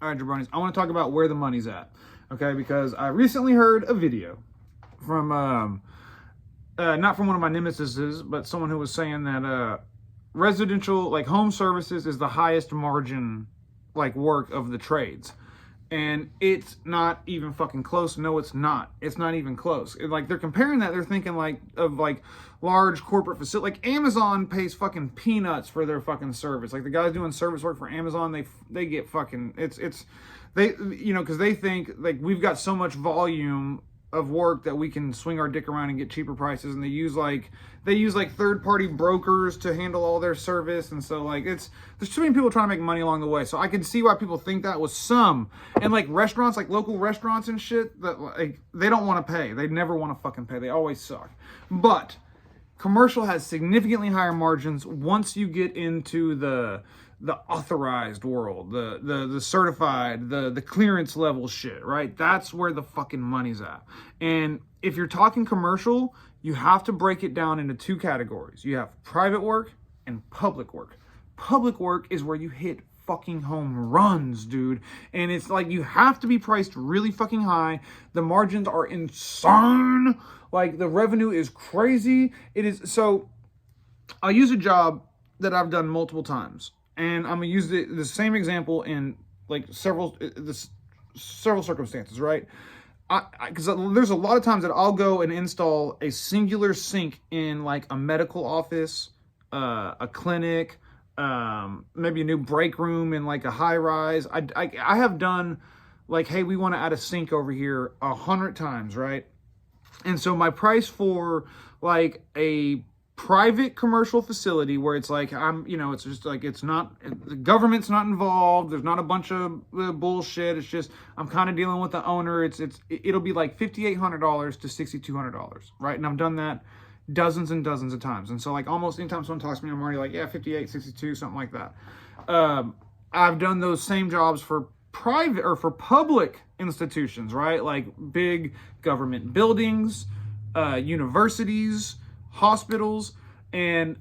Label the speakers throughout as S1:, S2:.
S1: All right, jabronis, I want to talk about where the money's at, okay? Because I recently heard a video from, not from one of my nemesises, but someone who was saying that residential, like home services, is the highest margin, like, work of the trades. And it's not even fucking close. No, it's not. It's not even close. Like, they're comparing that. They're thinking, like, of, like, large corporate facility. Like, Amazon pays fucking peanuts for their fucking service. Like, the guys doing service work for Amazon, they get fucking... They, you know, because they think, like, we've got so much volume of work that we can swing our dick around and get cheaper prices, and they use third-party brokers to handle all their service. And so, like, there's too many people trying to make money along the way. So I can see why people think that with some. And, like, restaurants, like local restaurants and shit, that, like, they don't want to pay. They never want to fucking pay. They always suck. But commercial has significantly higher margins once you get into the authorized world, the certified, the clearance level shit, right? That's where the fucking money's at. And if you're talking commercial, you have to break it down into two categories. You have private work and public work. Public work is where you hit fucking home runs, dude. And it's like, you have to be priced really fucking high. The margins are insane. Like, the revenue is crazy. It is. So I'll use a job that I've done multiple times. And I'm going to use the same example in, like, several circumstances, right? Because there's a lot of times that I'll go and install a singular sink in, like, a medical office, a clinic, maybe a new break room in, like, a high rise. I have done, like, hey, we want to add a sink over here 100 times, right? And so my price for, like, a private commercial facility where it's like, it's just like, it's not, the government's not involved, there's not a bunch of bullshit, it's just, I'm kind of dealing with the owner, it'll be like $5,800 to $6,200, right? And I've done that dozens and dozens of times. And so, like, almost anytime someone talks to me, I'm already like, yeah, 58, 62, something like that. I've done those same jobs for private or for public institutions, right? Like big government buildings, universities, hospitals, and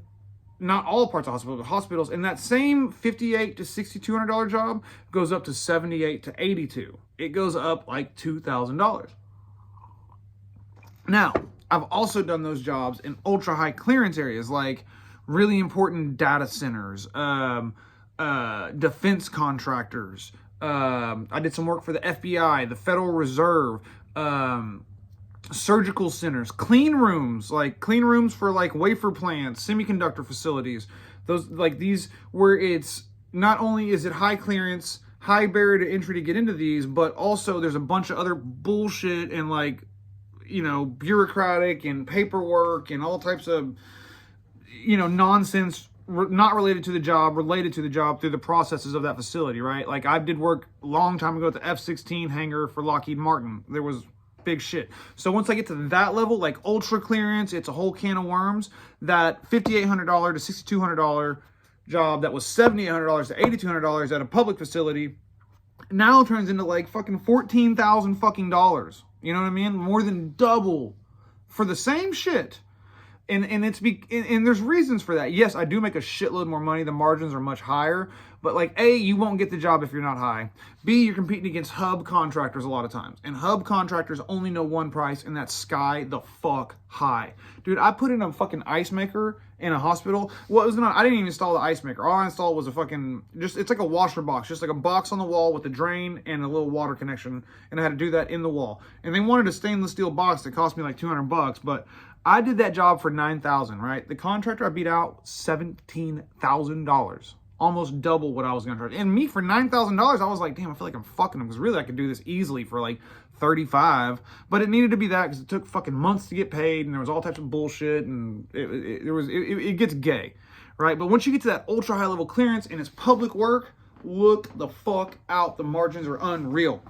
S1: not all parts of hospitals, but hospitals. And that same $5,800 to $6,200 job goes up to $78,000 to $82,000. It goes up like $2,000. Now, I've also done those jobs in ultra high clearance areas, like really important data centers, defense contractors. I did some work for the FBI, the Federal Reserve, surgical centers, clean rooms for, like, wafer plants, semiconductor facilities. Those, like, these where it's not only is it high clearance, high barrier to entry to get into these, but also there's a bunch of other bullshit and, like, you know, bureaucratic and paperwork and all types of, you know, nonsense not related to the job, related to the job through the processes of that facility, right? Like, I did work a long time ago at the F-16 hangar for Lockheed Martin. There was big shit. So once I get to that level, like ultra clearance, it's a whole can of worms. That $5,800 to $6,200 job that was $7,800 to $8,200 at a public facility now turns into like fucking $14,000 fucking dollars. You know what I mean? More than double for the same shit. And there's reasons for that. Yes, I do make a shitload more money. The margins are much higher. But, like, A, you won't get the job if you're not high. B, you're competing against hub contractors a lot of times. And hub contractors only know one price, and that's sky the fuck high. Dude, I put in a fucking ice maker in a hospital. Well, I didn't even install the ice maker. All I installed was a fucking, it's like a washer box. Just like a box on the wall with a drain and a little water connection. And I had to do that in the wall. And they wanted a stainless steel box that cost me like $200, but I did that job for $9,000, right? The contractor I beat out $17,000, almost double what I was gonna charge. And me for $9,000, I was like, damn, I feel like I'm fucking them, because really I could do this easily for like 35, but it needed to be that because it took fucking months to get paid, and there was all types of bullshit, and it gets gay, right? But once you get to that ultra high level clearance and it's public work, look the fuck out. The margins are unreal.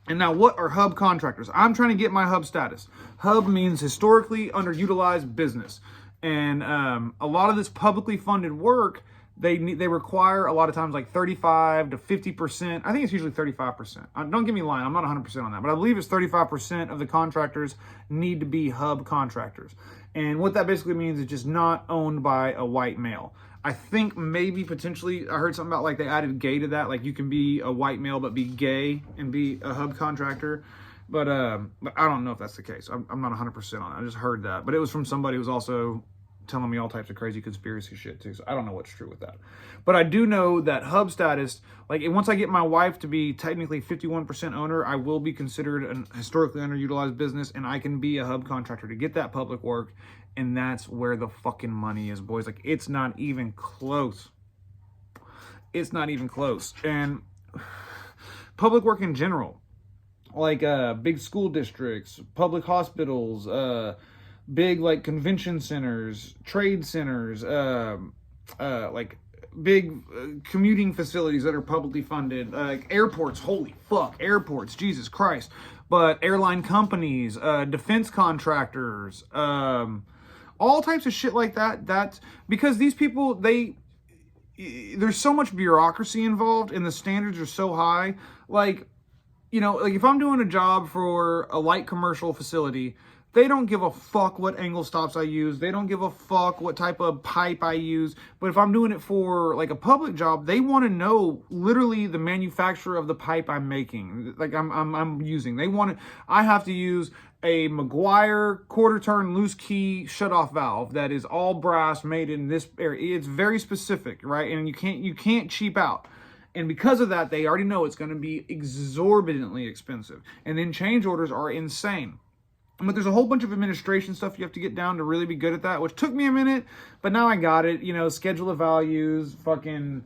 S1: And now, what are hub contractors? I'm trying to get my hub status. Hub means historically underutilized business. And a lot of this publicly funded work they require a lot of times like 35 to 50%. I think it's usually 35%. Don't get me lying, I'm not 100% on that, but I believe it's 35% of the contractors need to be hub contractors. And what that basically means is just not owned by a white male. I think maybe potentially I heard something about like they added gay to that, like you can be a white male but be gay and be a hub contractor. But I don't know if that's the case. I'm not 100% on it. I just heard that. But it was from somebody who was also telling me all types of crazy conspiracy shit too. So I don't know what's true with that. But I do know that hub status, like once I get my wife to be technically 51% owner, I will be considered an historically underutilized business and I can be a hub contractor to get that public work. And that's where the fucking money is, boys. Like it's not even close. It's not even close. And public work in general, like big school districts, public hospitals, big like convention centers, trade centers, like big commuting facilities that are publicly funded, like airports, holy fuck, airports, Jesus Christ. But airline companies, defense contractors, all types of shit like that. That's because these people, there's so much bureaucracy involved and the standards are so high. Like, you know, like if I'm doing a job for a light commercial facility, they don't give a fuck what angle stops I use. They don't give a fuck what type of pipe I use. But if I'm doing it for like a public job, they want to know literally the manufacturer of the pipe I'm making, like I'm using. They want to, I have to use a McGuire quarter turn loose key shutoff valve that is all brass made in this area. It's very specific, right? And you can't cheap out. And because of that, they already know it's going to be exorbitantly expensive. And then change orders are insane. But there's a whole bunch of administration stuff you have to get down to really be good at that, which took me a minute, but now I got it. You know, schedule of values, fucking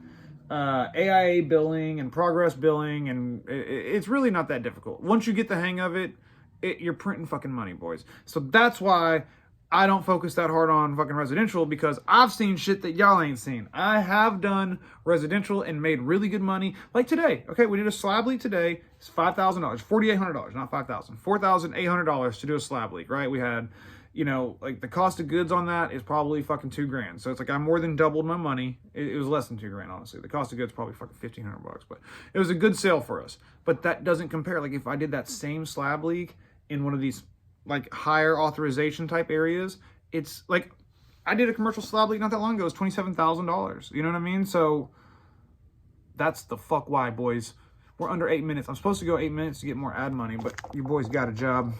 S1: AIA billing and progress billing, and it's really not that difficult. Once you get the hang of it, you're printing fucking money, boys. So that's why I don't focus that hard on fucking residential, because I've seen shit that y'all ain't seen. I have done residential and made really good money. Like today, okay, we did a slab leak today. It's $5,000, $4,800, not $5,000, $4,800 to do a slab leak, right? We had, you know, like the cost of goods on that is probably fucking $2,000. So it's like I more than doubled my money. It was less than $2,000, honestly. The cost of goods probably fucking $1,500, but it was a good sale for us. But that doesn't compare. Like if I did that same slab leak in one of these like higher authorization type areas, it's like I did a commercial slab leak not that long ago. It was $27,000. You know what I mean? So that's the fuck why, boys. We're under 8 minutes. I'm supposed to go 8 minutes to get more ad money, but you boys got a job.